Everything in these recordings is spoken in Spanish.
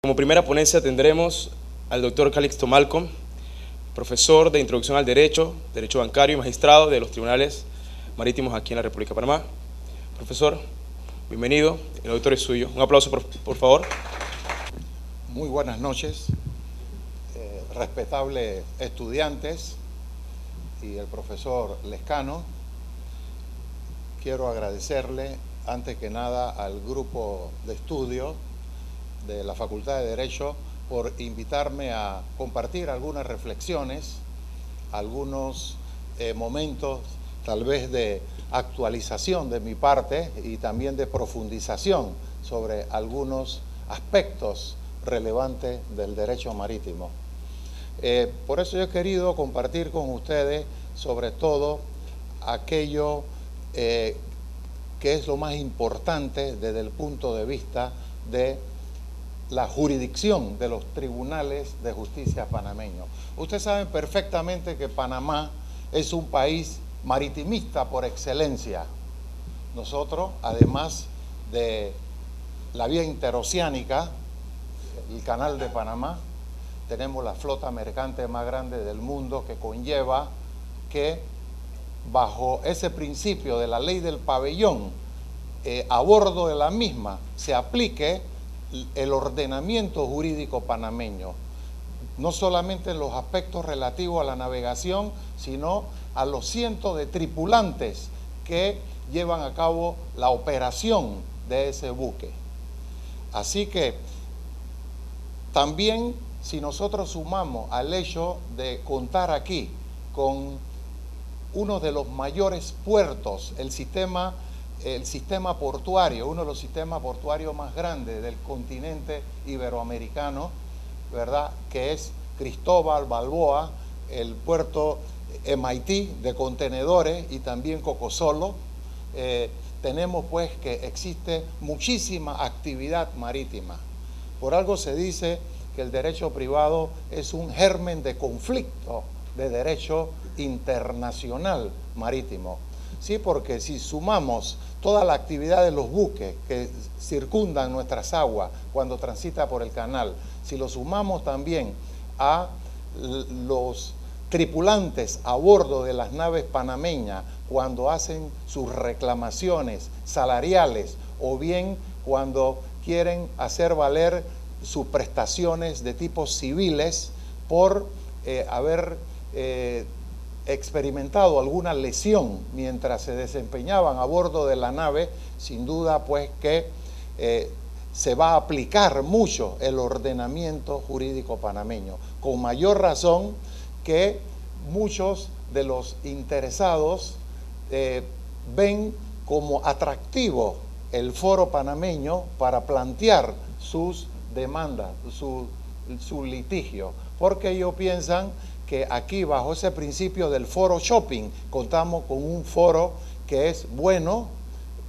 Como primera ponencia tendremos al doctor Calixto Malcolm, profesor de Introducción al Derecho, Derecho Bancario y magistrado de los Tribunales Marítimos aquí en la República de Panamá. Profesor, bienvenido, el auditorio es suyo. Un aplauso, por favor. Muy buenas noches, respetables estudiantes y el profesor Lescano. Quiero agradecerle, antes que nada, al grupo de estudio de la Facultad de Derecho por invitarme a compartir algunas reflexiones, algunos momentos tal vez de actualización de mi parte y también de profundización sobre algunos aspectos relevantes del derecho marítimo. Por eso yo he querido compartir con ustedes sobre todo aquello que es lo más importante desde el punto de vista de la jurisdicción de los tribunales de justicia panameños. Ustedes saben perfectamente que Panamá es un país maritimista por excelencia. Nosotros, además de la vía interoceánica, el Canal de Panamá, tenemos la flota mercante más grande del mundo, que conlleva que bajo ese principio de la ley del pabellón, a bordo de la misma se aplique el ordenamiento jurídico panameño, no solamente en los aspectos relativos a la navegación, sino a los cientos de tripulantes que llevan a cabo la operación de ese buque. Así que también, si nosotros sumamos al hecho de contar aquí con uno de los mayores puertos, el sistema portuario, uno de los sistemas portuarios más grandes del continente iberoamericano, ¿verdad?, que es Cristóbal Balboa, el puerto MIT de contenedores y también Cocosolo. Tenemos pues que existe muchísima actividad marítima. Por algo se dice que el derecho privado es un germen de conflicto de derecho internacional marítimo. Sí, porque si sumamos toda la actividad de los buques que circundan nuestras aguas cuando transita por el canal, si lo sumamos también a los tripulantes a bordo de las naves panameñas cuando hacen sus reclamaciones salariales o bien cuando quieren hacer valer sus prestaciones de tipo civiles por haber experimentado alguna lesión mientras se desempeñaban a bordo de la nave, sin duda pues que se va a aplicar mucho el ordenamiento jurídico panameño, con mayor razón que muchos de los interesados ven como atractivo el foro panameño para plantear sus demandas, su litigio, porque ellos piensan que aquí bajo ese principio del foro shopping contamos con un foro que es bueno,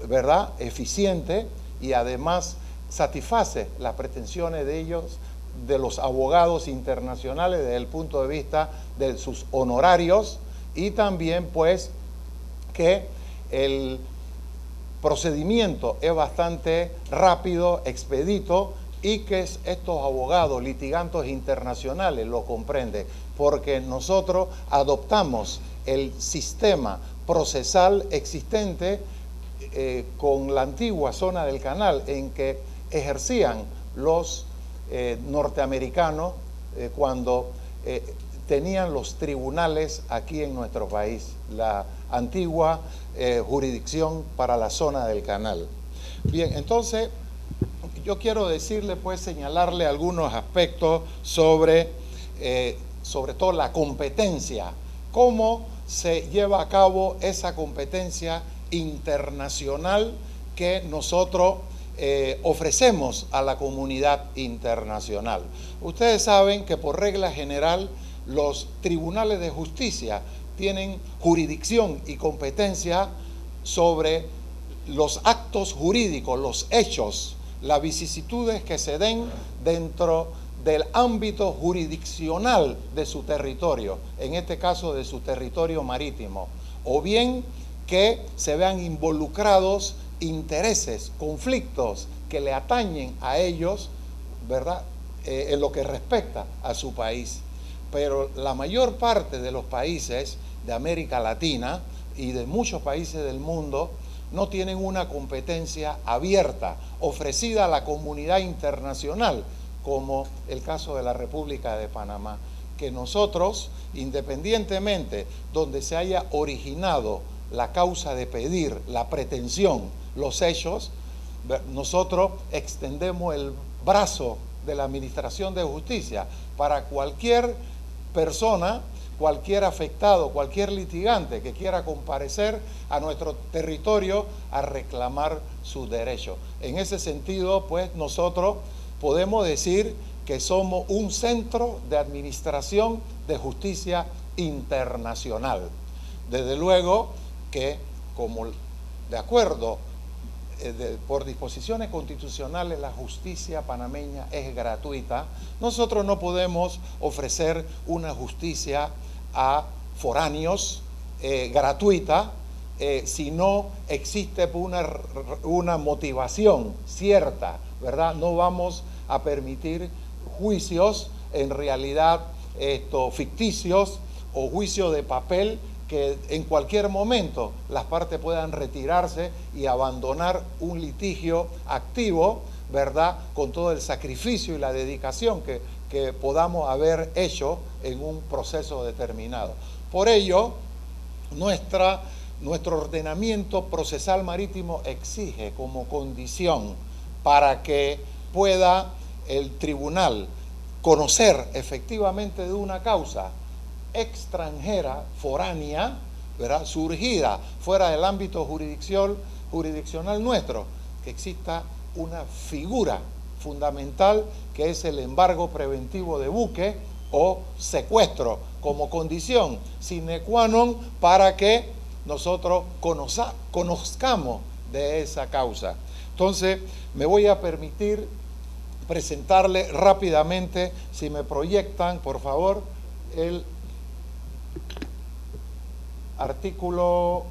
¿verdad?, eficiente y además satisface las pretensiones de ellos, de los abogados internacionales desde el punto de vista de sus honorarios y también pues que el procedimiento es bastante rápido, expedito y que estos abogados litigantes internacionales lo comprenden, porque nosotros adoptamos el sistema procesal existente con la antigua zona del canal en que ejercían los norteamericanos cuando tenían los tribunales aquí en nuestro país, la antigua jurisdicción para la zona del canal. Bien, entonces yo quiero decirle, pues, señalarle algunos aspectos sobre todo la competencia, cómo se lleva a cabo esa competencia internacional que nosotros ofrecemos a la comunidad internacional. Ustedes saben que por regla general los tribunales de justicia tienen jurisdicción y competencia sobre los actos jurídicos, los hechos, las vicisitudes que se den dentro del ámbito jurisdiccional de su territorio, en este caso de su territorio marítimo, o bien que se vean involucrados intereses, conflictos que le atañen a ellos, ¿verdad?, en lo que respecta a su país. Pero la mayor parte de los países de América Latina y de muchos países del mundo no tienen una competencia abierta, ofrecida a la comunidad internacional, como el caso de la República de Panamá, que nosotros, independientemente donde se haya originado la causa de pedir, la pretensión, los hechos, nosotros extendemos el brazo de la Administración de Justicia para cualquier persona, cualquier afectado, cualquier litigante que quiera comparecer a nuestro territorio a reclamar sus derechos. En ese sentido, pues nosotros podemos decir que somos un centro de administración de justicia internacional. Desde luego que, como de acuerdo por disposiciones constitucionales, la justicia panameña es gratuita. Nosotros no podemos ofrecer una justicia a foráneos gratuita si no existe una motivación cierta, ¿verdad? No vamos a permitir juicios en realidad ficticios o juicios de papel que en cualquier momento las partes puedan retirarse y abandonar un litigio activo, ¿verdad?, con todo el sacrificio y la dedicación que podamos haber hecho en un proceso determinado. Por ello, nuestro ordenamiento procesal marítimo exige como condición para que pueda el tribunal conocer efectivamente de una causa extranjera, foránea, ¿verdad?, surgida fuera del ámbito jurisdiccional nuestro, que exista una figura fundamental que es el embargo preventivo de buque o secuestro como condición sine qua non para que nosotros conozcamos de esa causa. Entonces, me voy a permitir presentarle rápidamente, si me proyectan, por favor, el artículo,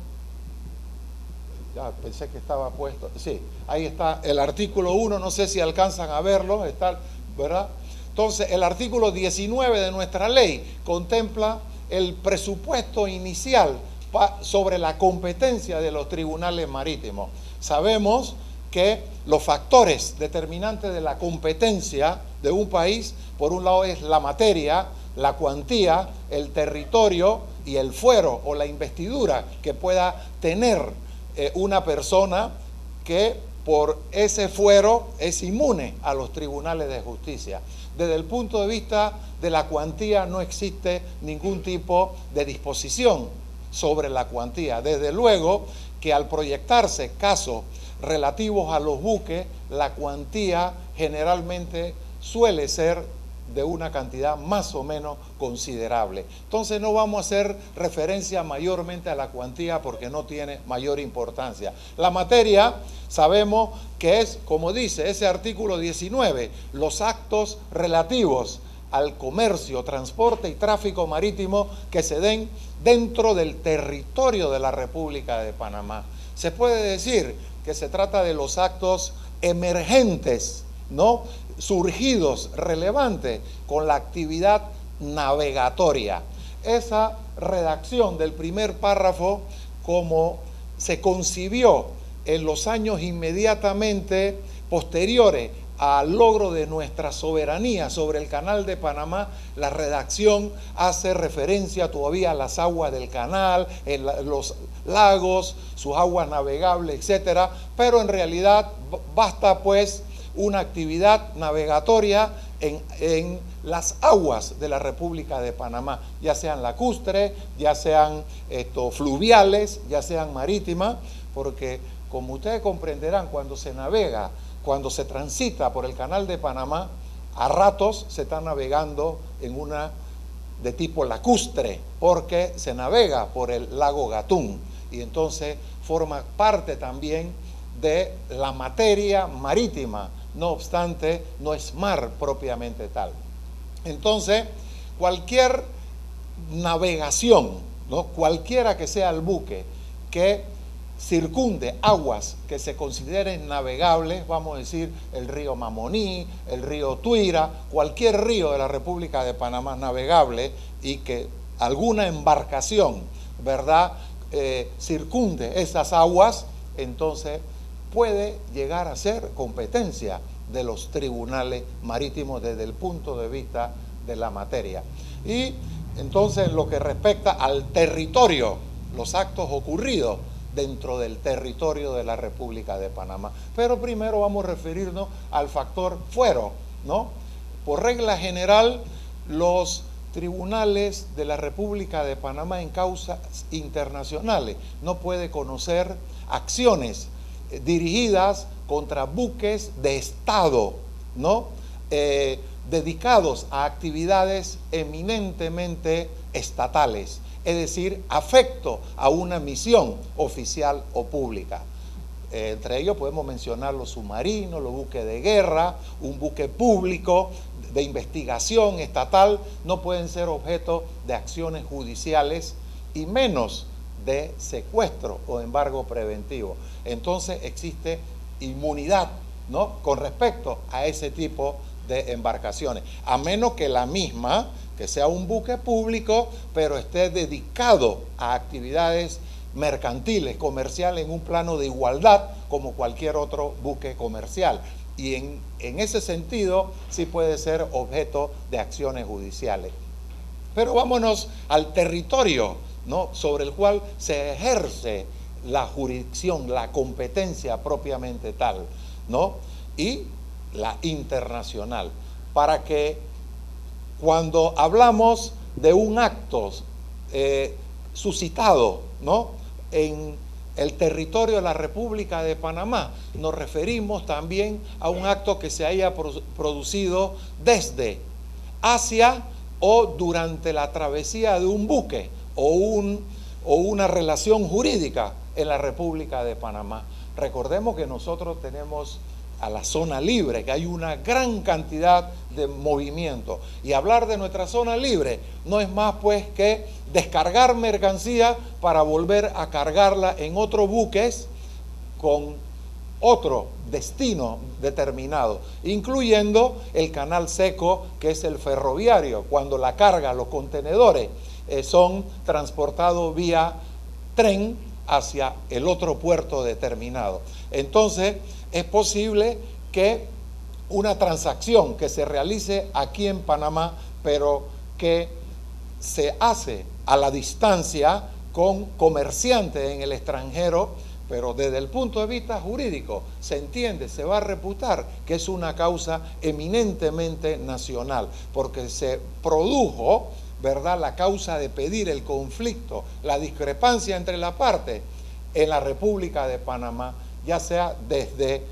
ya pensé que estaba puesto, sí, ahí está el artículo 1, no sé si alcanzan a verlo, está, ¿verdad? Entonces, el artículo 19 de nuestra ley contempla el presupuesto inicial sobre la competencia de los tribunales marítimos. Sabemos que los factores determinantes de la competencia de un país, por un lado es la materia, la cuantía, el territorio y el fuero o la investidura que pueda tener una persona que por ese fuero es inmune a los tribunales de justicia. Desde el punto de vista de la cuantía no existe ningún tipo de disposición sobre la cuantía. Desde luego que al proyectarse casos relativos a los buques, la cuantía generalmente suele ser de una cantidad más o menos considerable. Entonces no vamos a hacer referencia mayormente a la cuantía porque no tiene mayor importancia. La materia sabemos que es, como dice ese artículo 19, los actos relativos al comercio, transporte y tráfico marítimo que se den dentro del territorio de la República de Panamá. Se puede decir que se trata de los actos emergentes, ¿no?, surgidos, relevantes, con la actividad navegatoria. Esa redacción del primer párrafo, como se concibió en los años inmediatamente posteriores al logro de nuestra soberanía sobre el Canal de Panamá, la redacción hace referencia todavía a las aguas del canal, los lagos, sus aguas navegables, etcétera, pero en realidad basta pues una actividad navegatoria en las aguas de la República de Panamá, ya sean lacustres, ya sean fluviales, ya sean marítimas, porque como ustedes comprenderán, cuando se navega, cuando se transita por el Canal de Panamá, a ratos se está navegando en una de tipo lacustre, porque se navega por el lago Gatún, y entonces forma parte también de la materia marítima. No obstante, no es mar propiamente tal. Entonces, cualquier navegación, ¿no?, cualquiera que sea el buque que circunde aguas que se consideren navegables, vamos a decir el río Mamoní, el río Tuira, cualquier río de la República de Panamá navegable y que alguna embarcación, ¿verdad?, circunde esas aguas, entonces puede llegar a ser competencia de los tribunales marítimos desde el punto de vista de la materia. Y entonces, en lo que respecta al territorio, los actos ocurridos dentro del territorio de la República de Panamá. Pero primero vamos a referirnos al factor fuero, ¿no? Por regla general, los tribunales de la República de Panamá en causas internacionales no puede conocer acciones dirigidas contra buques de Estado, ¿no? Dedicados a actividades eminentemente estatales, es decir, afecto a una misión oficial o pública. Entre ellos podemos mencionar los submarinos, los buques de guerra, un buque público de investigación estatal, no pueden ser objeto de acciones judiciales y menos de secuestro o embargo preventivo. Entonces existe inmunidad, ¿no?, con respecto a ese tipo de embarcaciones, a menos que la misma, que sea un buque público, pero esté dedicado a actividades mercantiles, comerciales, en un plano de igualdad como cualquier otro buque comercial. Y en ese sentido sí puede ser objeto de acciones judiciales. Pero vámonos al territorio, ¿no?, sobre el cual se ejerce la jurisdicción, la competencia propiamente tal, ¿no?, y la internacional, para que cuando hablamos de un acto suscitado, ¿no?, en el territorio de la República de Panamá, nos referimos también a un acto que se haya producido desde, hacia o durante la travesía de un buque o una relación jurídica en la República de Panamá. Recordemos que nosotros tenemos a la zona libre, que hay una gran cantidad de movimiento. Y hablar de nuestra zona libre no es más pues que descargar mercancía para volver a cargarla en otros buques con otro destino determinado, incluyendo el canal seco, que es el ferroviario, cuando la carga, los contenedores son transportados vía tren hacia el otro puerto determinado. Entonces, es posible que una transacción que se realice aquí en Panamá, pero que se hace a la distancia con comerciantes en el extranjero, pero desde el punto de vista jurídico se entiende, se va a reputar que es una causa eminentemente nacional, porque se produjo, ¿verdad?, la causa de pedir el conflicto, la discrepancia entre las partes en la República de Panamá, ya sea desde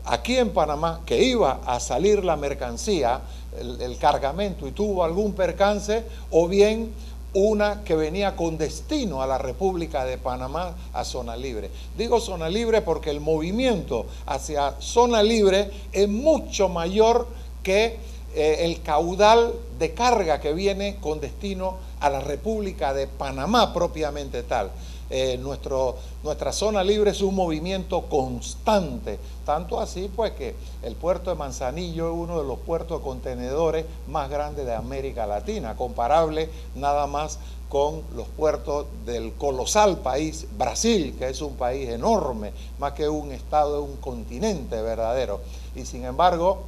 aquí en Panamá, que iba a salir la mercancía, el cargamento, y tuvo algún percance, o bien una que venía con destino a la República de Panamá, a zona libre. Digo zona libre porque el movimiento hacia zona libre es mucho mayor que el caudal de carga que viene con destino a la República de Panamá propiamente tal. Nuestra zona libre es un movimiento constante, tanto así pues que el puerto de Manzanillo es uno de los puertos de contenedores más grandes de América Latina, comparable nada más con los puertos del colosal país Brasil, que es un país enorme, más que un estado, es un continente verdadero. Y sin embargo,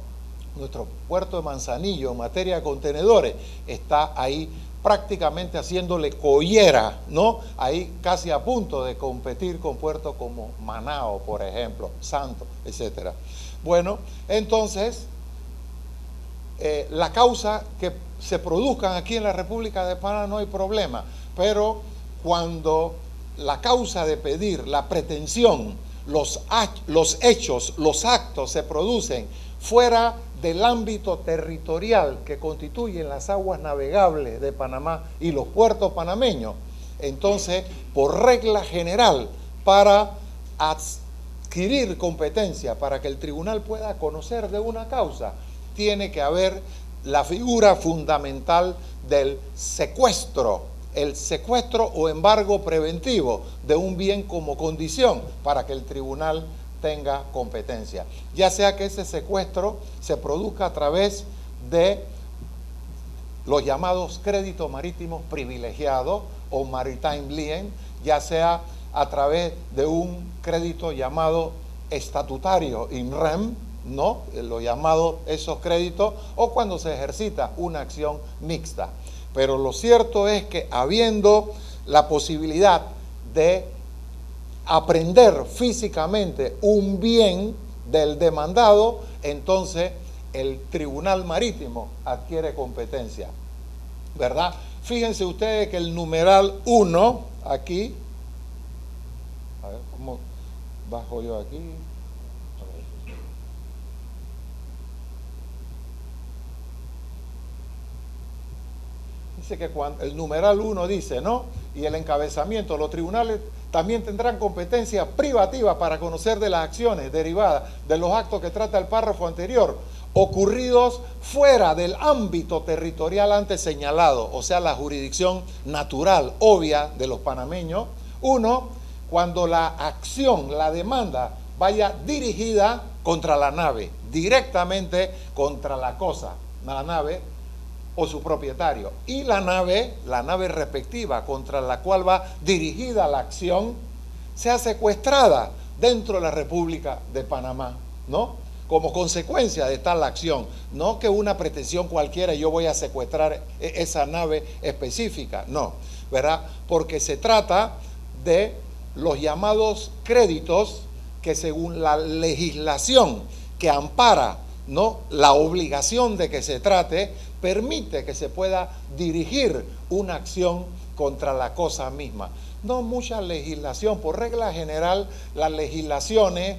nuestro puerto de Manzanillo en materia de contenedores está ahí prácticamente haciéndole collera, ¿no?, ahí casi a punto de competir con puertos como Manao, por ejemplo, Santo, etcétera. Bueno, entonces, la causa que se produzcan aquí en la República de Panamá no hay problema, pero cuando la causa de pedir, la pretensión, los hechos, los actos se producen fuera del ámbito territorial que constituyen las aguas navegables de Panamá y los puertos panameños, entonces, por regla general, para adquirir competencia, para que el tribunal pueda conocer de una causa, tiene que haber la figura fundamental del secuestro el secuestro o embargo preventivo de un bien como condición para que el tribunal tenga competencia. Ya sea que ese secuestro se produzca a través de los llamados créditos marítimos privilegiados o maritime lien, ya sea a través de un crédito llamado estatutario in rem, ¿no? Lo llamado esos créditos, o cuando se ejercita una acción mixta. Pero lo cierto es que habiendo la posibilidad de aprender físicamente un bien del demandado, entonces el tribunal marítimo adquiere competencia, ¿verdad? Fíjense ustedes que el numeral 1 aquí, a ver cómo bajo yo aquí. Dice que cuando el numeral 1 dice, ¿no? Y el encabezamiento, los tribunales también tendrán competencia privativa para conocer de las acciones derivadas de los actos que trata el párrafo anterior, ocurridos fuera del ámbito territorial antes señalado, o sea, la jurisdicción natural, obvia de los panameños. Uno, cuando la acción, la demanda, vaya dirigida contra la nave, directamente contra la cosa, la nave o su propietario, y la nave respectiva contra la cual va dirigida la acción, sea secuestrada dentro de la República de Panamá, ¿no? Como consecuencia de tal acción, no que una pretensión cualquiera, yo voy a secuestrar esa nave específica, no, ¿verdad? Porque se trata de los llamados créditos que según la legislación que ampara, ¿no?, la obligación de que se trate, permite que se pueda dirigir una acción contra la cosa misma. No mucha legislación, por regla general, las legislaciones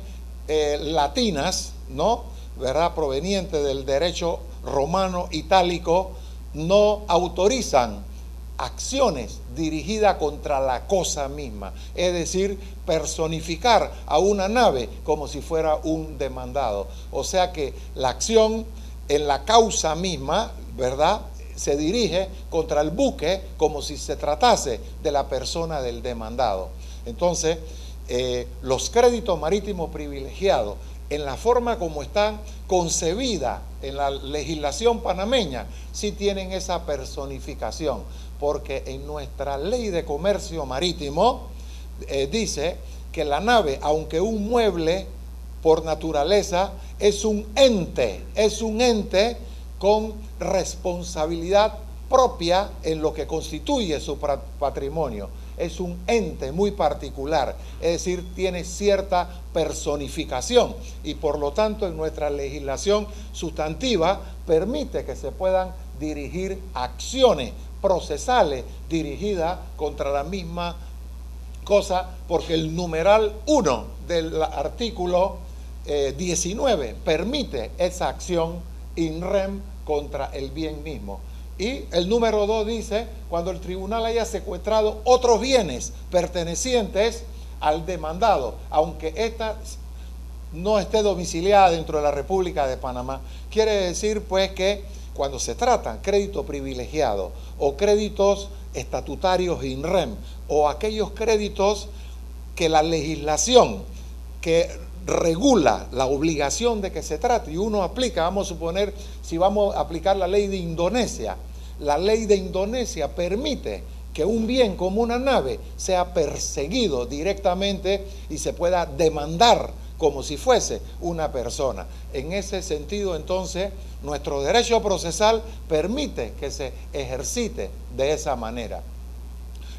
latinas, ¿no?, ¿verdad?, provenientes del derecho romano itálico, no autorizan acciones dirigidas contra la cosa misma, es decir, personificar a una nave como si fuera un demandado. O sea que la acción en la causa misma, ¿verdad?, se dirige contra el buque como si se tratase de la persona del demandado. Entonces, los créditos marítimos privilegiados, en la forma como están concebidas en la legislación panameña, sí tienen esa personificación, porque en nuestra ley de comercio marítimo dice que la nave, aunque un mueble por naturaleza, es un ente con responsabilidad propia en lo que constituye su patrimonio. Es un ente muy particular, es decir, tiene cierta personificación y por lo tanto en nuestra legislación sustantiva permite que se puedan dirigir acciones procesales dirigidas contra la misma cosa, porque el numeral 1 del artículo 19 permite esa acción in rem contra el bien mismo. Y el número 2 dice, cuando el tribunal haya secuestrado otros bienes pertenecientes al demandado, aunque ésta no esté domiciliada dentro de la República de Panamá. Quiere decir pues que cuando se tratan créditos privilegiados o créditos estatutarios in rem o aquellos créditos que la legislación que regula la obligación de que se trate y uno aplica, vamos a suponer, si vamos a aplicar la ley de Indonesia, la ley de Indonesia permite que un bien como una nave sea perseguido directamente y se pueda demandar como si fuese una persona. En ese sentido, entonces, nuestro derecho procesal permite que se ejercite de esa manera.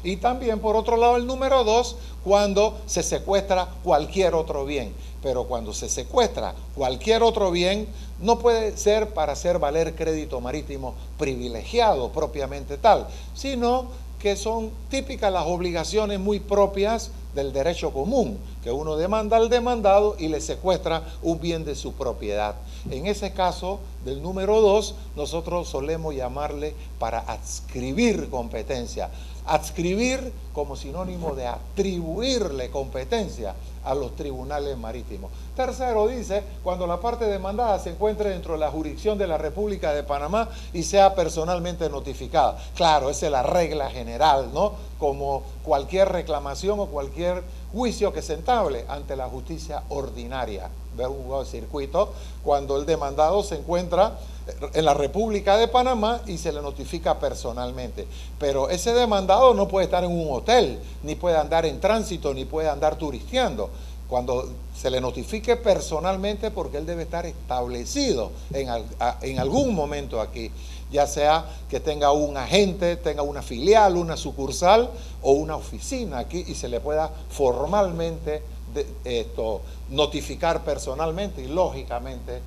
Y también, por otro lado, el número 2, cuando se secuestra cualquier otro bien. Pero cuando se secuestra cualquier otro bien, no puede ser para hacer valer crédito marítimo privilegiado propiamente tal, sino que son típicas las obligaciones muy propias del derecho común, que uno demanda al demandado y le secuestra un bien de su propiedad. En ese caso, del número 2, nosotros solemos llamarle para adscribir competencia. Adscribir como sinónimo de atribuirle competencia a los tribunales marítimos. Tercero dice, cuando la parte demandada se encuentre dentro de la jurisdicción de la República de Panamá y sea personalmente notificada. Claro, esa es la regla general. general, ¿no? Como cualquier reclamación o cualquier juicio que se entable ante la justicia ordinaria. Ver un juego de circuito cuando el demandado se encuentra en la República de Panamá y se le notifica personalmente. Pero ese demandado no puede estar en un hotel, ni puede andar en tránsito, ni puede andar turisteando. Cuando se le notifique personalmente, porque él debe estar establecido en algún momento aquí, ya sea que tenga un agente, tenga una filial, una sucursal o una oficina aquí y se le pueda formalmente notificar personalmente y lógicamente.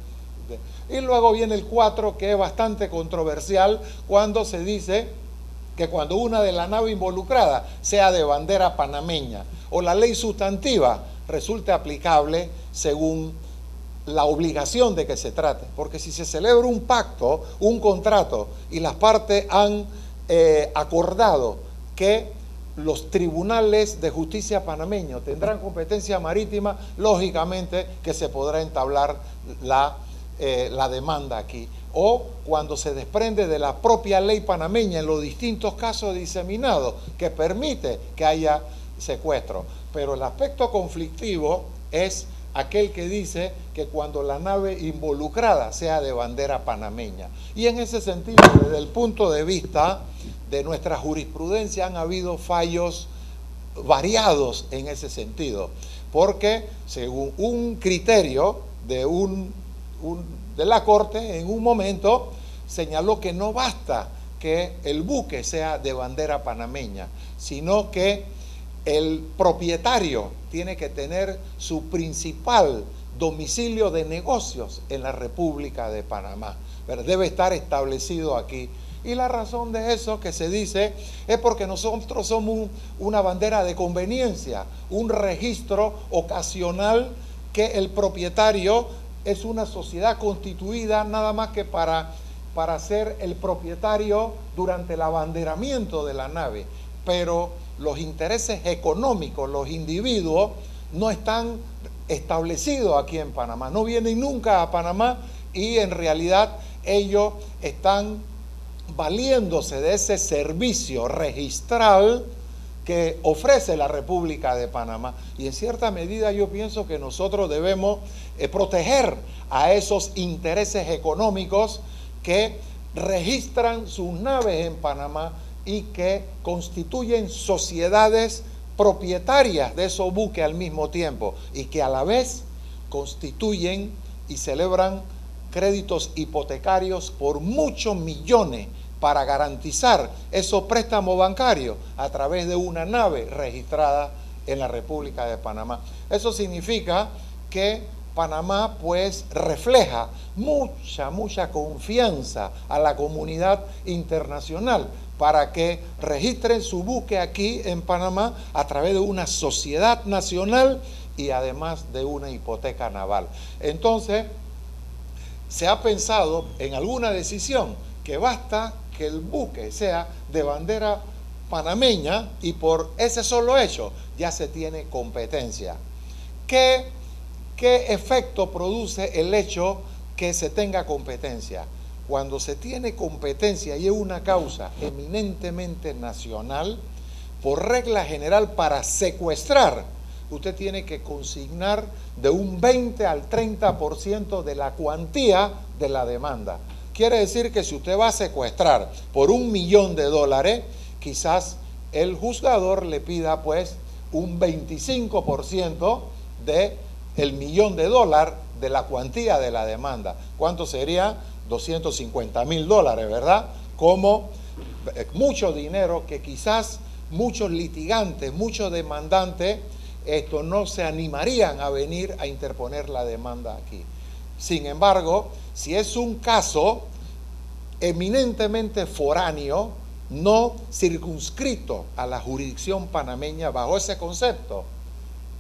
Y luego viene el 4, que es bastante controversial, cuando se dice que cuando una de la nave involucrada sea de bandera panameña o la ley sustantiva resulte aplicable según la obligación de que se trate. Porque si se celebra un pacto, un contrato, y las partes han acordado que los tribunales de justicia panameños tendrán competencia marítima, lógicamente que se podrá entablar la demanda aquí. O cuando se desprende de la propia ley panameña en los distintos casos diseminados que permite que haya secuestro. Pero el aspecto conflictivo es aquel que dice que cuando la nave involucrada sea de bandera panameña. Y en ese sentido, desde el punto de vista de nuestra jurisprudencia, han habido fallos variados en ese sentido, porque según un criterio de la Corte, en un momento señaló que no basta que el buque sea de bandera panameña, sino que el propietario tiene que tener su principal domicilio de negocios en la República de Panamá. Debe estar establecido aquí. Y la razón de eso que se dice es porque nosotros somos una bandera de conveniencia, un registro ocasional que el propietario es una sociedad constituida nada más que para ser el propietario durante el abanderamiento de la nave. Pero los intereses económicos, los individuos, no están establecidos aquí en Panamá, no vienen nunca a Panamá y en realidad ellos están valiéndose de ese servicio registral que ofrece la República de Panamá. Y en cierta medida yo pienso que nosotros debemos proteger a esos intereses económicos que registran sus naves en Panamá y que constituyen sociedades propietarias de esos buques al mismo tiempo y que a la vez constituyen y celebran créditos hipotecarios por muchos millones para garantizar esos préstamos bancarios a través de una nave registrada en la República de Panamá. Eso significa que Panamá pues refleja mucha confianza a la comunidad internacional para que registren su buque aquí en Panamá a través de una sociedad nacional y además de una hipoteca naval. Entonces, se ha pensado en alguna decisión que basta que el buque sea de bandera panameña y por ese solo hecho ya se tiene competencia. ¿Qué efecto produce el hecho que se tenga competencia? Cuando se tiene competencia y es una causa eminentemente nacional, por regla general para secuestrar, usted tiene que consignar de un 20 al 30% de la cuantía de la demanda. Quiere decir que si usted va a secuestrar por $1 millón, quizás el juzgador le pida pues un 25% del $1 millón de la cuantía de la demanda. ¿Cuánto sería? $250.000, ¿verdad? Como mucho dinero que quizás muchos litigantes, muchos demandantes, no se animarían a venir a interponer la demanda aquí. Sin embargo, si es un caso eminentemente foráneo, no circunscrito a la jurisdicción panameña bajo ese concepto,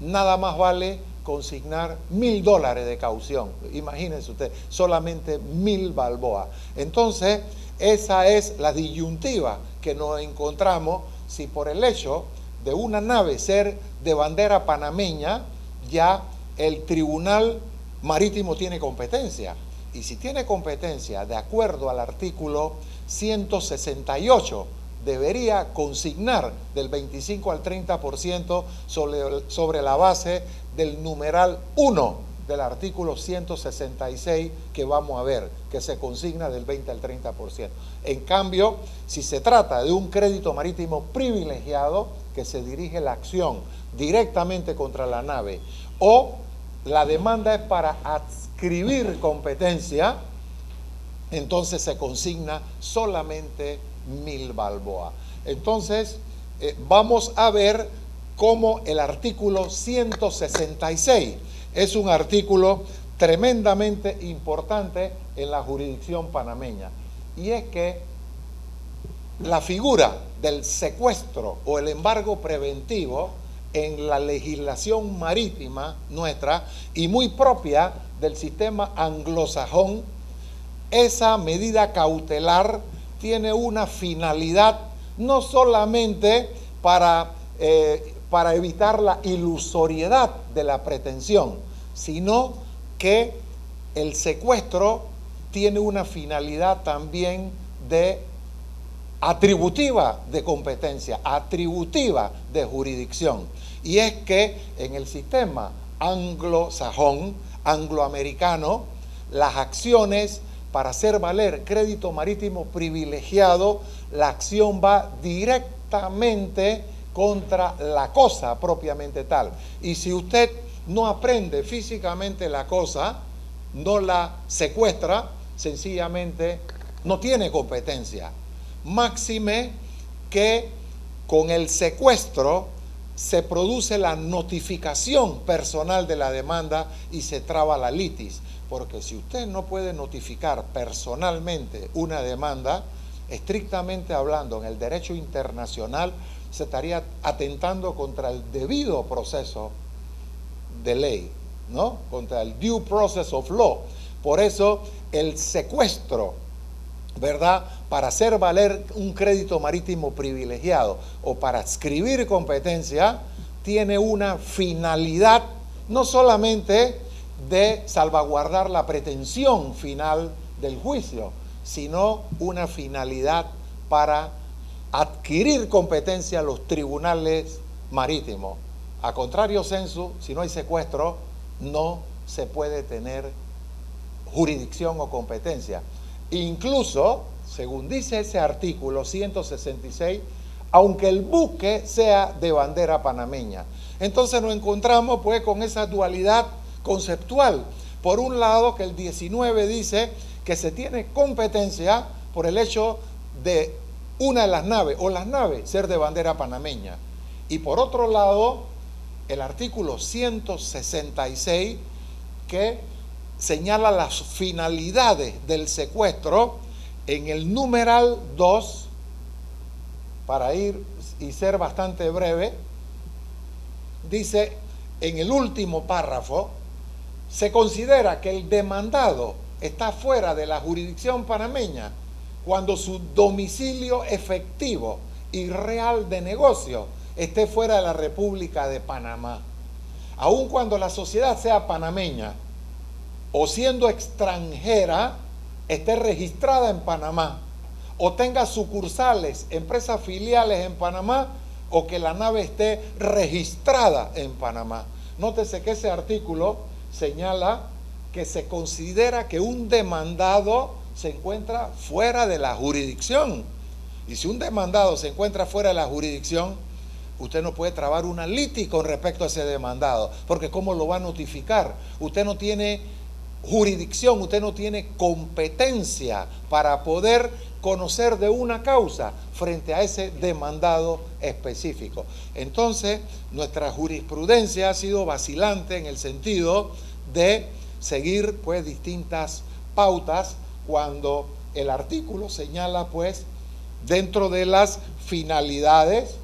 nada más vale consignar $1.000 de caución. Imagínense usted, solamente 1.000 balboas. Entonces, esa es la disyuntiva que nos encontramos si por el hecho de una nave ser de bandera panameña, ya el Tribunal Marítimo tiene competencia. Y si tiene competencia, de acuerdo al artículo 168 debería consignar del 25 al 30% sobre la base del numeral 1 del artículo 166 que vamos a ver, que se consigna del 20 al 30%. En cambio, si se trata de un crédito marítimo privilegiado, que se dirige la acción directamente contra la nave, o la demanda es para adscribir competencia, entonces se consigna solamente 1000 balboas. Entonces, vamos a ver cómo el artículo 166 es un artículo tremendamente importante en la jurisdicción panameña. Y es que la figura del secuestro o el embargo preventivo en la legislación marítima nuestra y muy propia del sistema anglosajón, esa medida cautelar tiene una finalidad no solamente para evitar la ilusoriedad de la pretensión, sino que el secuestro tiene una finalidad también de atributiva de competencia, atributiva de jurisdicción. Y es que en el sistema anglosajón, angloamericano, las acciones para hacer valer crédito marítimo privilegiado, la acción va directamente contra la cosa propiamente tal. Y si usted no aprende físicamente la cosa, no la secuestra, sencillamente no tiene competencia. Máxime que con el secuestro se produce la notificación personal de la demanda y se traba la litis. Porque si usted no puede notificar personalmente una demanda, estrictamente hablando, en el derecho internacional se estaría atentando contra el debido proceso de ley, ¿no? Contra el due process of law. Por eso el secuestro, ¿verdad?, para hacer valer un crédito marítimo privilegiado o para adscribir competencia, tiene una finalidad no solamente de salvaguardar la pretensión final del juicio, sino una finalidad para adquirir competencia a los tribunales marítimos. A contrario sensu, si no hay secuestro, no se puede tener jurisdicción o competencia. Incluso, según dice ese artículo 166, aunque el buque sea de bandera panameña. Entonces nos encontramos pues con esa dualidad conceptual. Por un lado, que el 19 dice que se tiene competencia por el hecho de una de las naves o las naves ser de bandera panameña. Y por otro lado, el artículo 166 que señala las finalidades del secuestro en el numeral 2, para ir y ser bastante breve, dice en el último párrafo: se considera que el demandado está fuera de la jurisdicción panameña cuando su domicilio efectivo y real de negocio esté fuera de la República de Panamá. Aun cuando la sociedad sea panameña o siendo extranjera, esté registrada en Panamá o tenga sucursales, empresas filiales en Panamá, o que la nave esté registrada en Panamá. Nótese que ese artículo señala que se considera que un demandado se encuentra fuera de la jurisdicción. Y si un demandado se encuentra fuera de la jurisdicción, usted no puede trabar una litis con respecto a ese demandado, porque ¿cómo lo va a notificar? Usted no tiene jurisdicción, usted no tiene competencia para poder conocer de una causa frente a ese demandado específico. Entonces, nuestra jurisprudencia ha sido vacilante en el sentido de seguir pues distintas pautas cuando el artículo señala pues dentro de las finalidades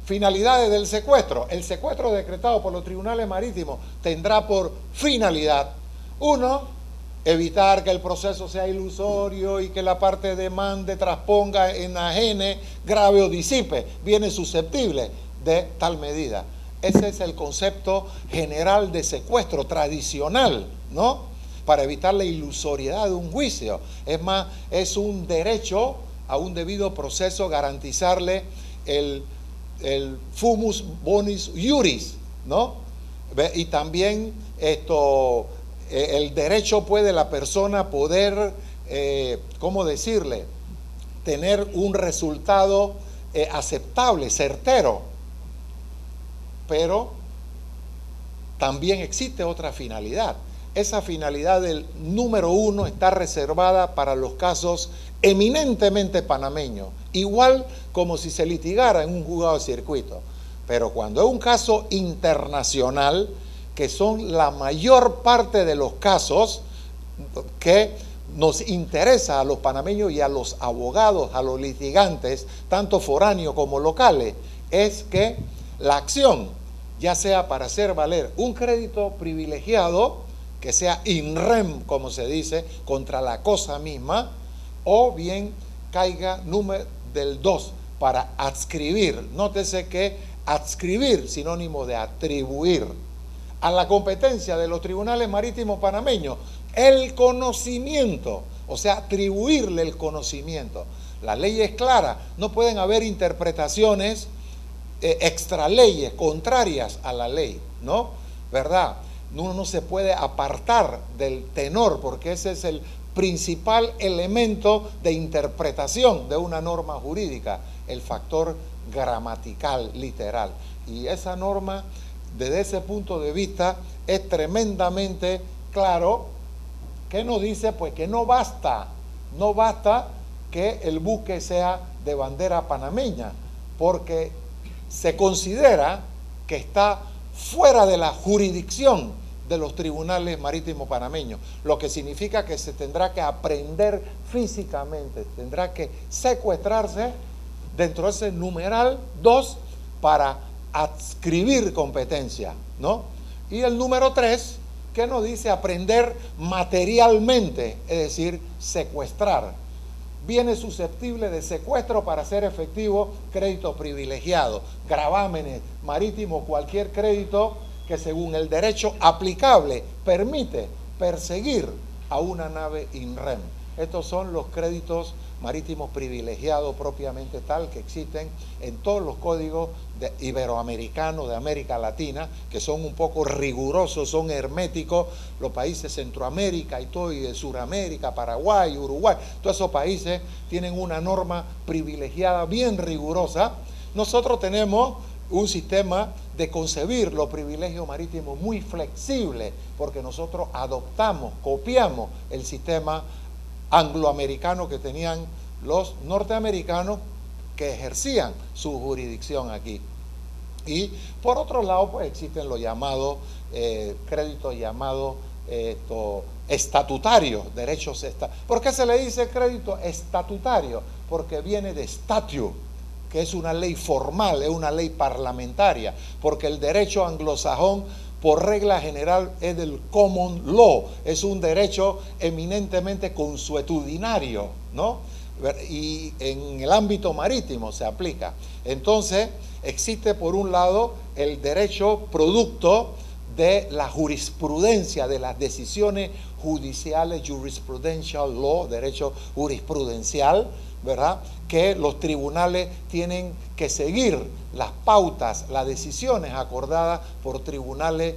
del secuestro. El secuestro decretado por los tribunales marítimos tendrá por finalidad: uno, evitar que el proceso sea ilusorio y que la parte demande, trasponga, enajene, grave o disipe bienes susceptibles de tal medida. Ese es el concepto general de secuestro tradicional, ¿no? para evitar la ilusoriedad de un juicio. Es más, es un derecho a un debido proceso garantizarle el fumus bonis iuris, ¿no? Y también el derecho puede la persona poder, ¿cómo decirle?, tener un resultado aceptable, certero. Pero también existe otra finalidad. Esa finalidad del número 1 está reservada para los casos eminentemente panameños, igual como si se litigara en un juzgado de circuito. Pero cuando es un caso internacional, que son la mayor parte de los casos que nos interesa a los panameños y a los abogados, a los litigantes, tanto foráneos como locales, es que la acción, ya sea para hacer valer un crédito privilegiado, que sea in rem, como se dice, contra la cosa misma, o bien caiga número del 2 para adscribir. Nótese que adscribir, sinónimo de atribuir a la competencia de los tribunales marítimos panameños el conocimiento, o sea, atribuirle el conocimiento. La ley es clara, no pueden haber interpretaciones extraleyes, contrarias a la ley, ¿no? ¿Verdad? Uno no se puede apartar del tenor, porque ese es el principal elemento de interpretación de una norma jurídica, el factor gramatical, literal. Y esa norma, desde ese punto de vista, es tremendamente claro, que nos dice pues que no basta que el buque sea de bandera panameña, porque se considera que está fuera de la jurisdicción de los tribunales marítimos panameños, lo que significa que se tendrá que aprender físicamente, tendrá que secuestrarse dentro de ese numeral 2 para adscribir competencia, ¿no? Y el número 3, que nos dice aprender materialmente, es decir, secuestrar. Viene susceptible de secuestro para ser efectivo crédito privilegiado, gravámenes marítimos, cualquier crédito que según el derecho aplicable permite perseguir a una nave in rem. Estos son los créditos marítimos privilegiados propiamente tal que existen en todos los códigos iberoamericanos de América Latina, que son un poco rigurosos, son herméticos. Los países de Centroamérica y todo, y de Suramérica, Paraguay, Uruguay, todos esos países tienen una norma privilegiada bien rigurosa. Nosotros tenemos un sistema de concebir los privilegios marítimos muy flexible, porque nosotros adoptamos, copiamos el sistema angloamericano que tenían los norteamericanos que ejercían su jurisdicción aquí. Y por otro lado, pues existen los llamados créditos llamados estatutarios, derechos estatutarios. ¿Por qué se le dice crédito estatutario? Porque viene de statute, que es una ley formal, es una ley parlamentaria, porque el derecho anglosajón por regla general es del common law, es un derecho eminentemente consuetudinario, ¿no? Y en el ámbito marítimo se aplica. Entonces, existe por un lado el derecho producto de la jurisprudencia, de las decisiones judiciales, jurisprudential law, derecho jurisprudencial, ¿verdad?, que los tribunales tienen que seguir las pautas, las decisiones acordadas por tribunales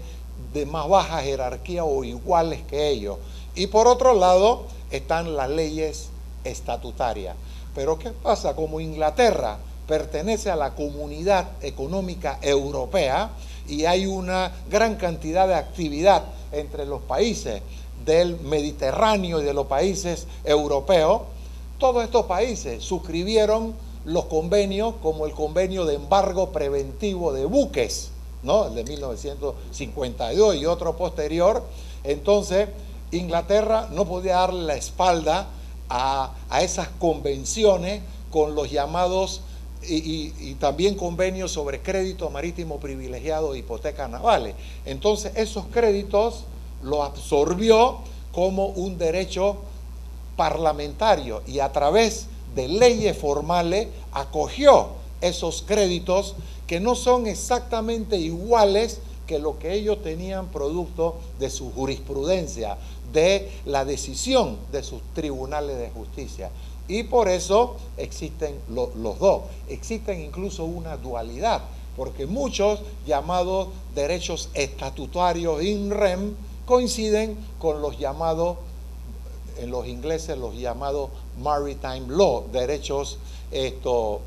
de más baja jerarquía o iguales que ellos. Y por otro lado están las leyes estatutarias. Pero ¿qué pasa? Como Inglaterra pertenece a la Comunidad Económica Europea y hay una gran cantidad de actividad entre los países del Mediterráneo y de los países europeos, todos estos países suscribieron los convenios, como el convenio de embargo preventivo de buques, ¿no?, el de 1952 y otro posterior. Entonces, Inglaterra no podía darle la espalda a esas convenciones con los llamados y también convenios sobre crédito marítimo privilegiado e hipotecas navales. Entonces, esos créditos lo absorbió como un derecho parlamentario y a través de leyes formales acogió esos créditos que no son exactamente iguales que lo que ellos tenían producto de su jurisprudencia, de la decisión de sus tribunales de justicia. Y por eso existen los dos. Existen incluso una dualidad, porque muchos llamados derechos estatutarios in rem coinciden con los llamados, en los ingleses los llamados maritime law, derechos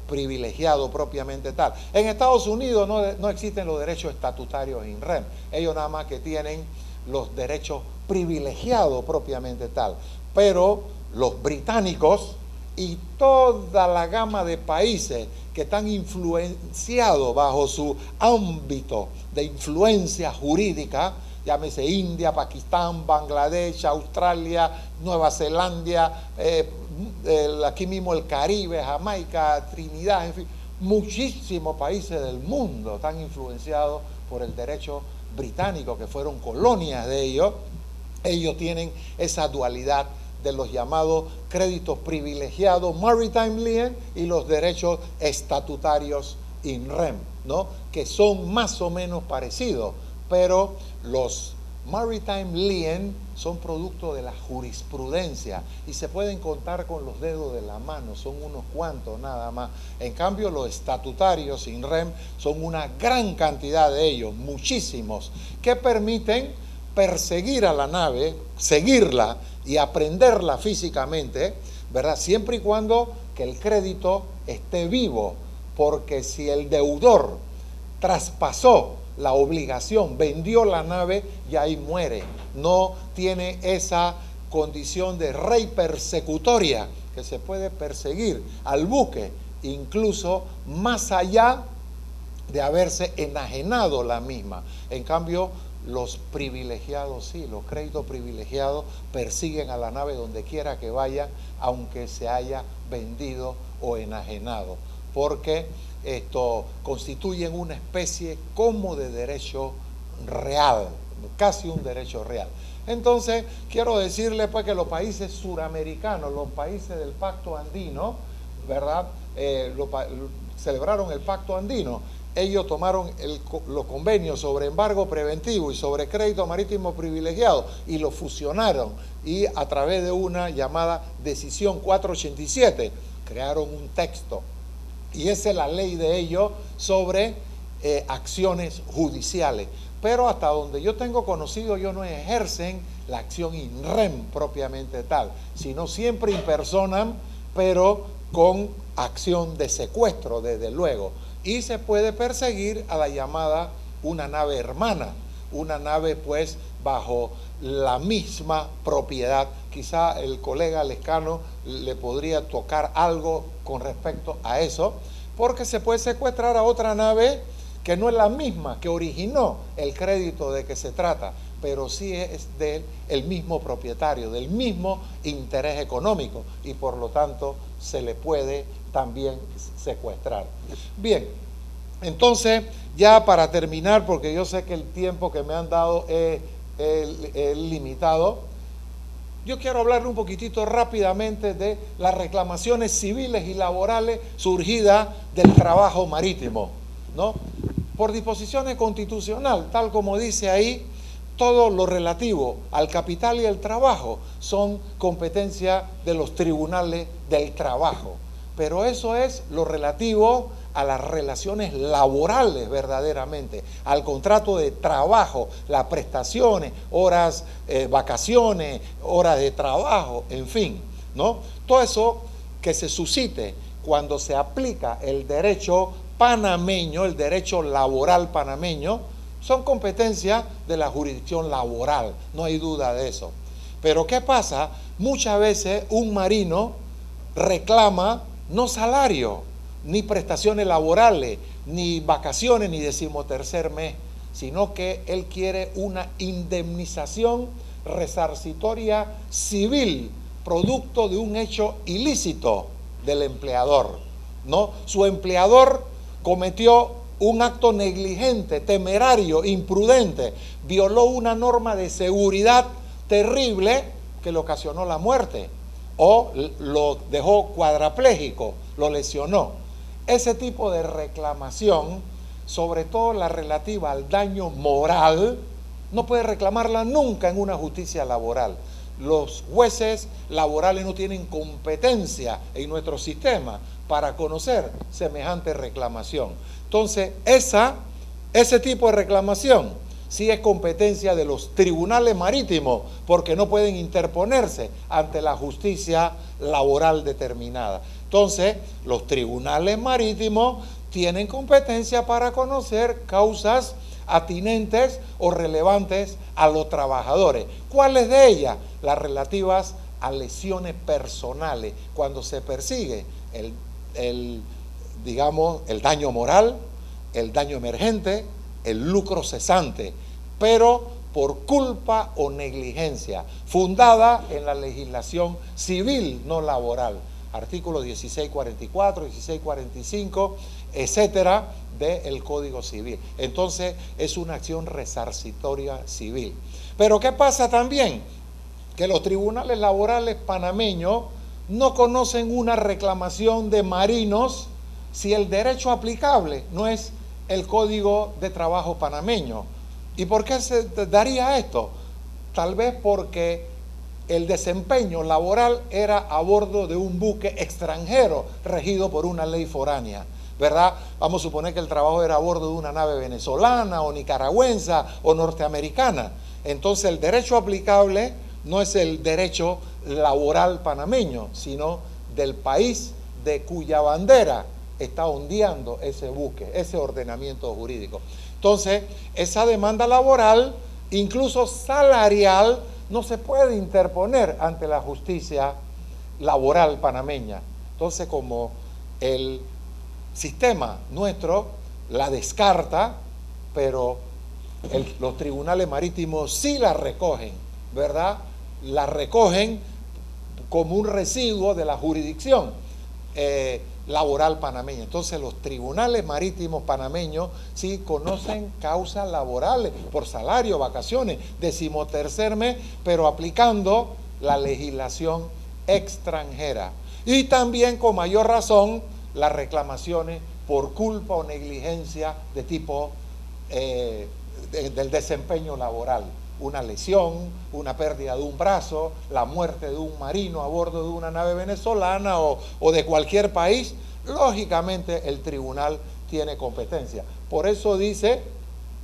privilegiados propiamente tal. En Estados Unidos no existen los derechos estatutarios in rem, ellos nada más que tienen los derechos privilegiados propiamente tal. Pero los británicos y toda la gama de países que están influenciados bajo su ámbito de influencia jurídica, llámese India, Pakistán, Bangladesh, Australia, Nueva Zelanda, aquí mismo el Caribe, Jamaica, Trinidad, en fin, muchísimos países del mundo están influenciados por el derecho británico, que fueron colonias de ellos. Ellos tienen esa dualidad de los llamados créditos privilegiados maritime lien y los derechos estatutarios in rem, ¿no? Que son más o menos parecidos, pero los maritime lien son producto de la jurisprudencia y se pueden contar con los dedos de la mano, son unos cuantos nada más. En cambio, los estatutarios in rem son una gran cantidad de ellos, muchísimos, que permiten perseguir a la nave, seguirla y aprenderla físicamente, ¿verdad? Siempre y cuando que el crédito esté vivo, porque si el deudor traspasó la obligación, vendió la nave, ya ahí muere. No tiene esa condición de rey persecutoria, que se puede perseguir al buque, incluso más allá de haberse enajenado la misma. En cambio, los privilegiados sí, los créditos privilegiados persiguen a la nave donde quiera que vayan, aunque se haya vendido o enajenado, porque constituyen una especie como de derecho real, casi un derecho real. Entonces, quiero decirle pues que los países suramericanos, los países del Pacto Andino, ¿verdad? Celebraron el Pacto Andino. Ellos tomaron los convenios sobre embargo preventivo y sobre crédito marítimo privilegiado y los fusionaron, y a través de una llamada Decisión 487 crearon un texto, y esa es la ley de ellos sobre acciones judiciales. Pero hasta donde yo tengo conocido, ellos no ejercen la acción in rem propiamente tal, sino siempre in personam, pero con acción de secuestro, desde luego. Y se puede perseguir a la llamada una nave hermana, una nave pues bajo la misma propiedad. Quizá el colega Lescano le podría tocar algo con respecto a eso, porque se puede secuestrar a otra nave que no es la misma que originó el crédito de que se trata, pero sí es del mismo propietario, del mismo interés económico, y por lo tanto se le puede también secuestrar. Bien, entonces ya para terminar, porque yo sé que el tiempo que me han dado es limitado, yo quiero hablarle un poquitito rápidamente de las reclamaciones civiles y laborales surgidas del trabajo marítimo, ¿no? Por disposiciones constitucionales, tal como dice ahí, todo lo relativo al capital y el trabajo son competencia de los tribunales del trabajo. Pero eso es lo relativo a las relaciones laborales verdaderamente, al contrato de trabajo, las prestaciones, horas, vacaciones, horas de trabajo, en fin, ¿no? Todo eso que se suscite cuando se aplica el derecho panameño, el derecho laboral panameño, son competencias de la jurisdicción laboral, no hay duda de eso. Pero ¿qué pasa? Muchas veces un marino reclama no salario, ni prestaciones laborales, ni vacaciones, ni 13º mes, sino que él quiere una indemnización resarcitoria civil, producto de un hecho ilícito del empleador, ¿no? Su empleador cometió un acto negligente, temerario, imprudente, violó una norma de seguridad terrible que le ocasionó la muerte, o lo dejó cuadrapléjico, lo lesionó. Ese tipo de reclamación sobre todo la relativa al daño moral, no puede reclamarla nunca en una justicia laboral. Los jueces laborales no tienen competencia en nuestro sistema para conocer semejante reclamación. Entonces, ese tipo de reclamación sí es competencia de los tribunales marítimos, porque no pueden interponerse ante la justicia laboral determinada. Entonces, los tribunales marítimos tienen competencia para conocer causas atinentes o relevantes a los trabajadores. ¿Cuáles de ellas? Las relativas a lesiones personales, cuando se persigue digamos, el daño moral, el daño emergente, el lucro cesante, pero por culpa o negligencia, fundada en la legislación civil, no laboral. Artículos 1644, 1645, etcétera, del Código Civil. Entonces, es una acción resarcitoria civil. Pero ¿qué pasa también? Que los tribunales laborales panameños no conocen una reclamación de marinos si el derecho aplicable no es el Código de Trabajo panameño. ¿Y por qué se daría esto? Tal vez porque el desempeño laboral era a bordo de un buque extranjero regido por una ley foránea, ¿verdad? Vamos a suponer que el trabajo era a bordo de una nave venezolana o nicaragüense o norteamericana. Entonces el derecho aplicable no es el derecho laboral panameño, sino del país de cuya bandera está ondeando ese buque, ese ordenamiento jurídico. Entonces, esa demanda laboral, incluso salarial, no se puede interponer ante la justicia laboral panameña. Entonces, como el sistema nuestro la descarta, pero los tribunales marítimos sí la recogen, ¿verdad? La recogen como un residuo de la jurisdicción laboral panameña. Entonces los tribunales marítimos panameños sí conocen causas laborales por salario, vacaciones, 13º mes, pero aplicando la legislación extranjera. Y también con mayor razón las reclamaciones por culpa o negligencia de tipo del desempeño laboral. Una lesión, una pérdida de un brazo, la muerte de un marino a bordo de una nave venezolana o de cualquier país, lógicamente el tribunal tiene competencia. Por eso dice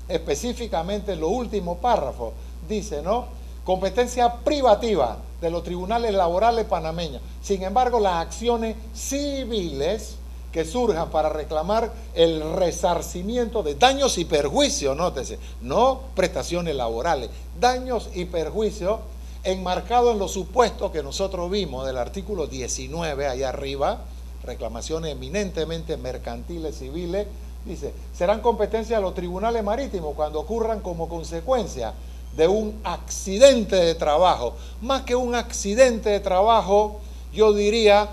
específicamente en los últimos párrafos, dice, ¿no? Competencia privativa de los tribunales laborales panameños. Sin embargo, las acciones civiles que surjan para reclamar el resarcimiento de daños y perjuicios, nótese, no prestaciones laborales, daños y perjuicios enmarcados en los supuestos que nosotros vimos del artículo 19 allá arriba, reclamaciones eminentemente mercantiles civiles, dice, serán competencia de los tribunales marítimos cuando ocurran como consecuencia de un accidente de trabajo. Más que un accidente de trabajo, yo diría,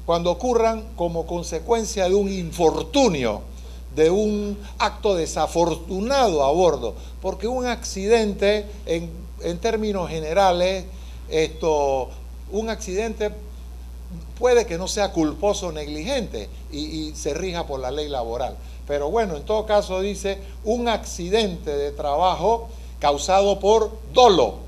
cuando ocurran como consecuencia de un infortunio, de un acto desafortunado a bordo, porque un accidente, en términos generales, un accidente puede que no sea culposo o negligente y se rija por la ley laboral. Pero bueno, en todo caso dice un accidente de trabajo causado por dolo,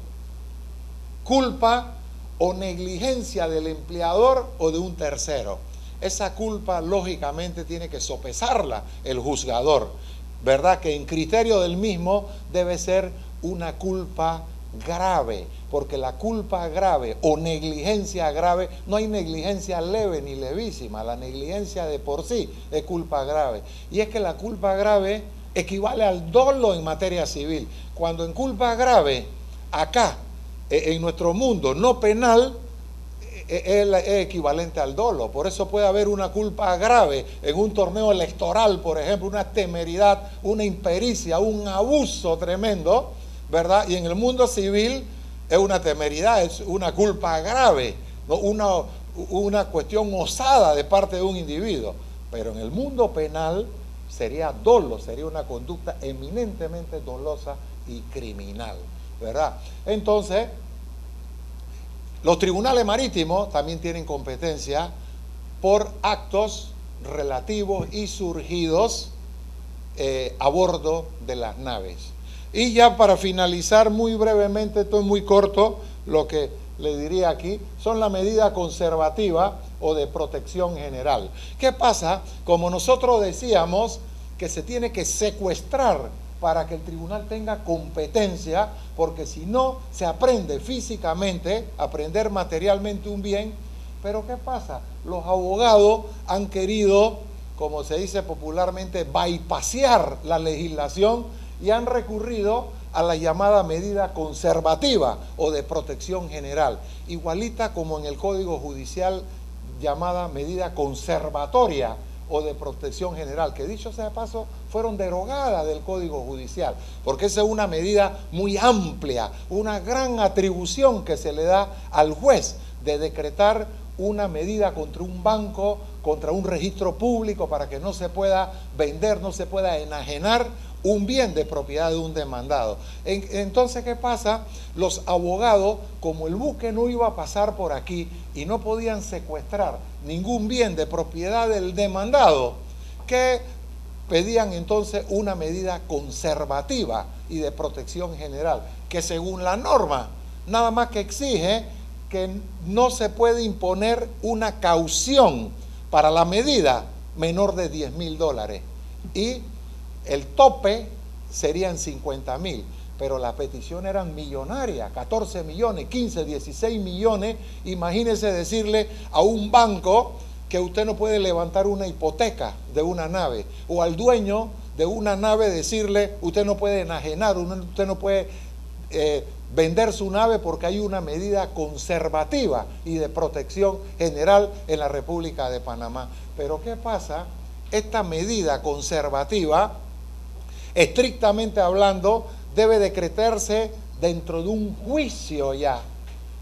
culpa o negligencia del empleador o de un tercero. Esa culpa lógicamente tiene que sopesarla el juzgador, ¿verdad? Que en criterio del mismo debe ser una culpa grave, porque la culpa grave o negligencia grave, no hay negligencia leve ni levísima, la negligencia de por sí es culpa grave. Y es que la culpa grave equivale al dolo en materia civil, cuando en culpa grave, acá, en nuestro mundo no penal, es equivalente al dolo. Por eso puede haber una culpa grave en un torneo electoral, por ejemplo, una temeridad, una impericia, un abuso tremendo, ¿verdad? Y en el mundo civil es una temeridad, es una culpa grave, ¿no? Una cuestión osada de parte de un individuo. Pero en el mundo penal sería dolo, sería una conducta eminentemente dolosa y criminal, ¿verdad? Entonces, los tribunales marítimos también tienen competencia por actos relativos y surgidos a bordo de las naves. Y ya para finalizar muy brevemente, esto es muy corto, lo que le diría aquí, son la medida conservativa o de protección general. ¿Qué pasa? Como nosotros decíamos que se tiene que secuestrar para que el tribunal tenga competencia, porque si no se aprende físicamente, aprender materialmente un bien, pero ¿qué pasa? Los abogados han querido, como se dice popularmente, bypassear la legislación y han recurrido a la llamada medida conservativa o de protección general, igualita como en el Código Judicial llamada medida conservatoria o de protección general, que dicho sea de paso, fueron derogadas del Código Judicial, porque esa es una medida muy amplia, una gran atribución que se le da al juez de decretar una medida contra un banco, contra un registro público, para que no se pueda vender, no se pueda enajenar un bien de propiedad de un demandado. Entonces, ¿qué pasa? Los abogados, como el buque no iba a pasar por aquí y no podían secuestrar ningún bien de propiedad del demandado, que pedían entonces una medida conservativa y de protección general, que según la norma, nada más que exige que no se puede imponer una caución para la medida menor de $10,000 y el tope serían 50,000, pero las peticiones eran millonarias, 14 millones, 15, 16 millones. Imagínese decirle a un banco que usted no puede levantar una hipoteca de una nave, o al dueño de una nave decirle usted no puede enajenar, usted no puede vender su nave porque hay una medida conservativa y de protección general en la República de Panamá. Pero ¿qué pasa? Esta medida conservativa, estrictamente hablando, debe decretarse dentro de un juicio ya.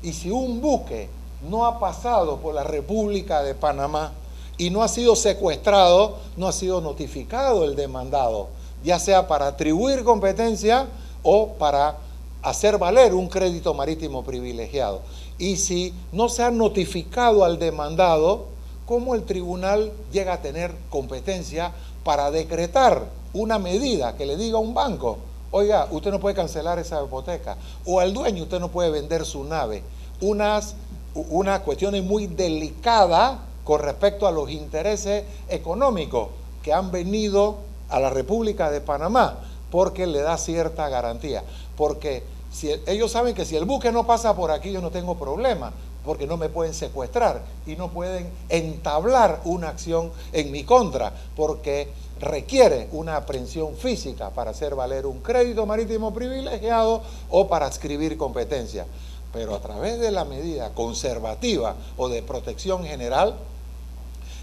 Y si un buque no ha pasado por la República de Panamá y no ha sido secuestrado, no ha sido notificado el demandado, ya sea para atribuir competencia o para hacer valer un crédito marítimo privilegiado. Y si no se ha notificado al demandado, ¿cómo el tribunal llega a tener competencia para decretar una medida que le diga a un banco, oiga, usted no puede cancelar esa hipoteca, o al dueño usted no puede vender su nave? Una cuestión muy delicada con respecto a los intereses económicos que han venido a la República de Panamá, porque le da cierta garantía. Porque ellos saben que si el buque no pasa por aquí, yo no tengo problema, porque no me pueden secuestrar y no pueden entablar una acción en mi contra, porque requiere una aprehensión física para hacer valer un crédito marítimo privilegiado o para adscribir competencia. Pero a través de la medida conservativa o de protección general,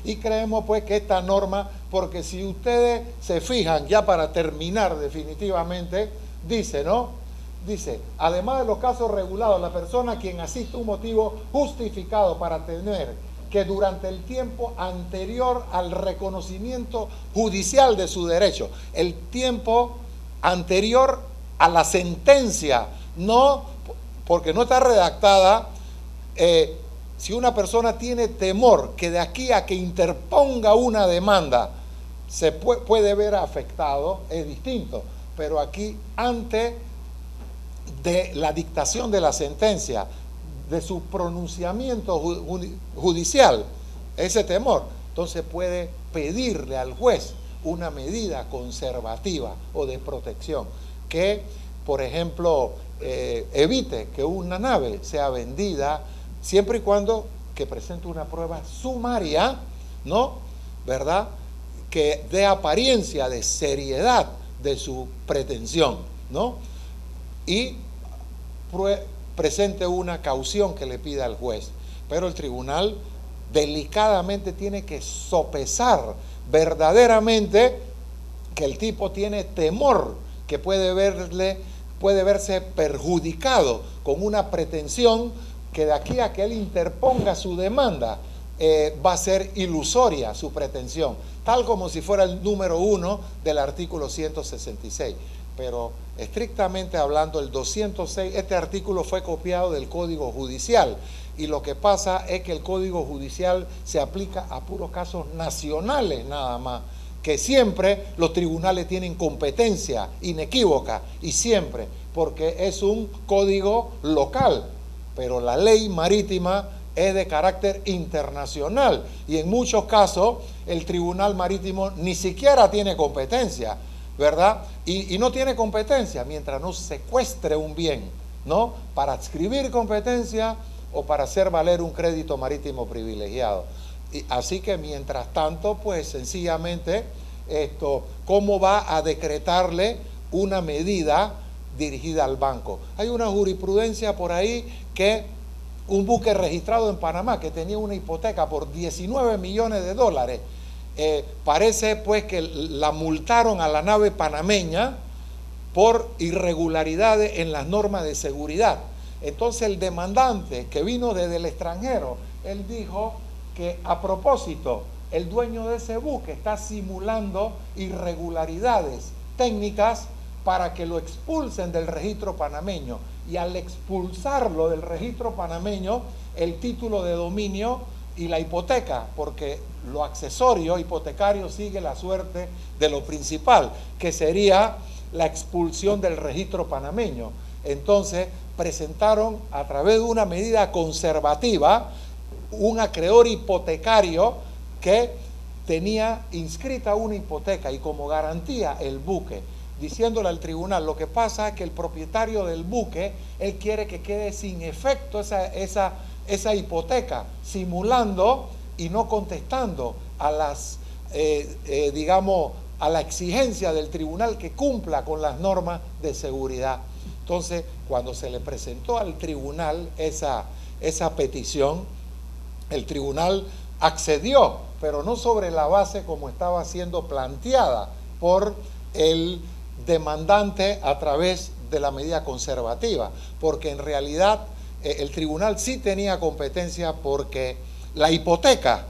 y creemos pues que esta norma, porque si ustedes se fijan, ya para terminar definitivamente, dice, ¿no? Dice, además de los casos regulados, la persona a quien asiste un motivo justificado para tener que durante el tiempo anterior al reconocimiento judicial de su derecho, el tiempo anterior a la sentencia, no, porque no está redactada, si una persona tiene temor que de aquí a que interponga una demanda se puede ver afectado, es distinto, pero aquí antes de la dictación de la sentencia, de su pronunciamiento judicial, ese temor, entonces puede pedirle al juez una medida conservativa o de protección que, por ejemplo, evite que una nave sea vendida siempre y cuando que presente una prueba sumaria, ¿no? ¿Verdad? Que dé apariencia de seriedad de su pretensión, ¿no? Y presente una caución que le pida al juez. Pero el tribunal delicadamente tiene que sopesar verdaderamente que el tipo tiene temor, que puede verse perjudicado con una pretensión que de aquí a que él interponga su demanda va a ser ilusoria su pretensión, tal como si fuera el número 1 del artículo 166. Pero estrictamente hablando, el 206, este artículo fue copiado del Código Judicial, y lo que pasa es que el Código Judicial se aplica a puros casos nacionales nada más, que siempre los tribunales tienen competencia inequívoca, y siempre, porque es un código local, pero la ley marítima es de carácter internacional, y en muchos casos el Tribunal Marítimo ni siquiera tiene competencia, ¿verdad? Y no tiene competencia mientras no secuestre un bien, ¿no? Para adscribir competencia o para hacer valer un crédito marítimo privilegiado. Y así que mientras tanto, pues sencillamente, ¿cómo va a decretarle una medida dirigida al banco? Hay una jurisprudencia por ahí que un buque registrado en Panamá que tenía una hipoteca por 19 millones de dólares, parece pues que la multaron a la nave panameña por irregularidades en las normas de seguridad. Entonces el demandante, que vino desde el extranjero, él dijo que a propósito el dueño de ese buque está simulando irregularidades técnicas para que lo expulsen del registro panameño, y al expulsarlo del registro panameño, el título de dominio y la hipoteca, porque lo accesorio hipotecario sigue la suerte de lo principal, que sería la expulsión del registro panameño. Entonces presentaron a través de una medida conservativa un acreedor hipotecario que tenía inscrita una hipoteca y como garantía el buque, diciéndole al tribunal: lo que pasa es que el propietario del buque, él quiere que quede sin efecto esa hipoteca, simulando y no contestando a las, digamos, a la exigencia del tribunal que cumpla con las normas de seguridad. Entonces, cuando se le presentó al tribunal esa petición, el tribunal accedió, pero no sobre la base como estaba siendo planteada por el demandante a través de la medida conservativa, porque en realidad el tribunal sí tenía competencia, porque la hipoteca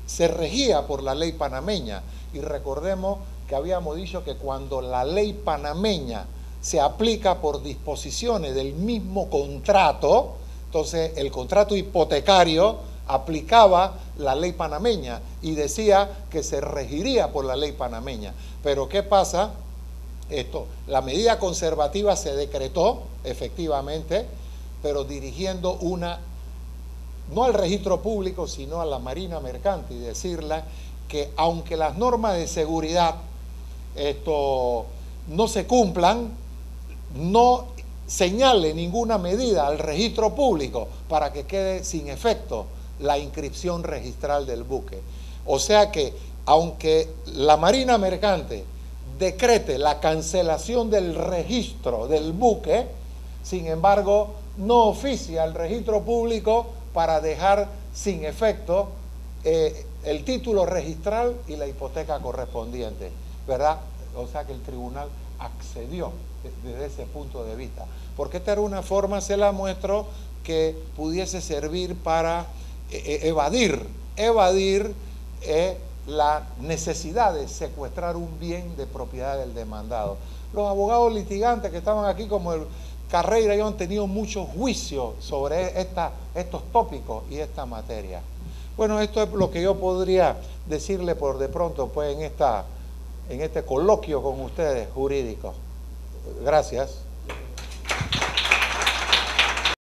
se regía por la ley panameña, y recordemos que habíamos dicho que cuando la ley panameña se aplica por disposiciones del mismo contrato, entonces el contrato hipotecario aplicaba la ley panameña y decía que se regiría por la ley panameña. Pero ¿qué pasa? La medida conservativa se decretó efectivamente, pero dirigiendo no al registro público, sino a la Marina Mercante, y decirle que aunque las normas de seguridad no se cumplan, no señale ninguna medida al registro público para que quede sin efecto la inscripción registral del buque. O sea que, aunque la Marina Mercante decrete la cancelación del registro del buque, sin embargo, no oficia al registro público para dejar sin efecto el título registral y la hipoteca correspondiente, ¿verdad? O sea que el tribunal accedió desde ese punto de vista, porque esta era una forma, se la muestro, que pudiese servir para evadir la necesidad de secuestrar un bien de propiedad del demandado. Los abogados litigantes que estaban aquí, como el Carreira y yo, han tenido muchos juicios sobre estos tópicos y esta materia. Bueno, esto es lo que yo podría decirle por de pronto, pues, en este coloquio con ustedes jurídicos. Gracias.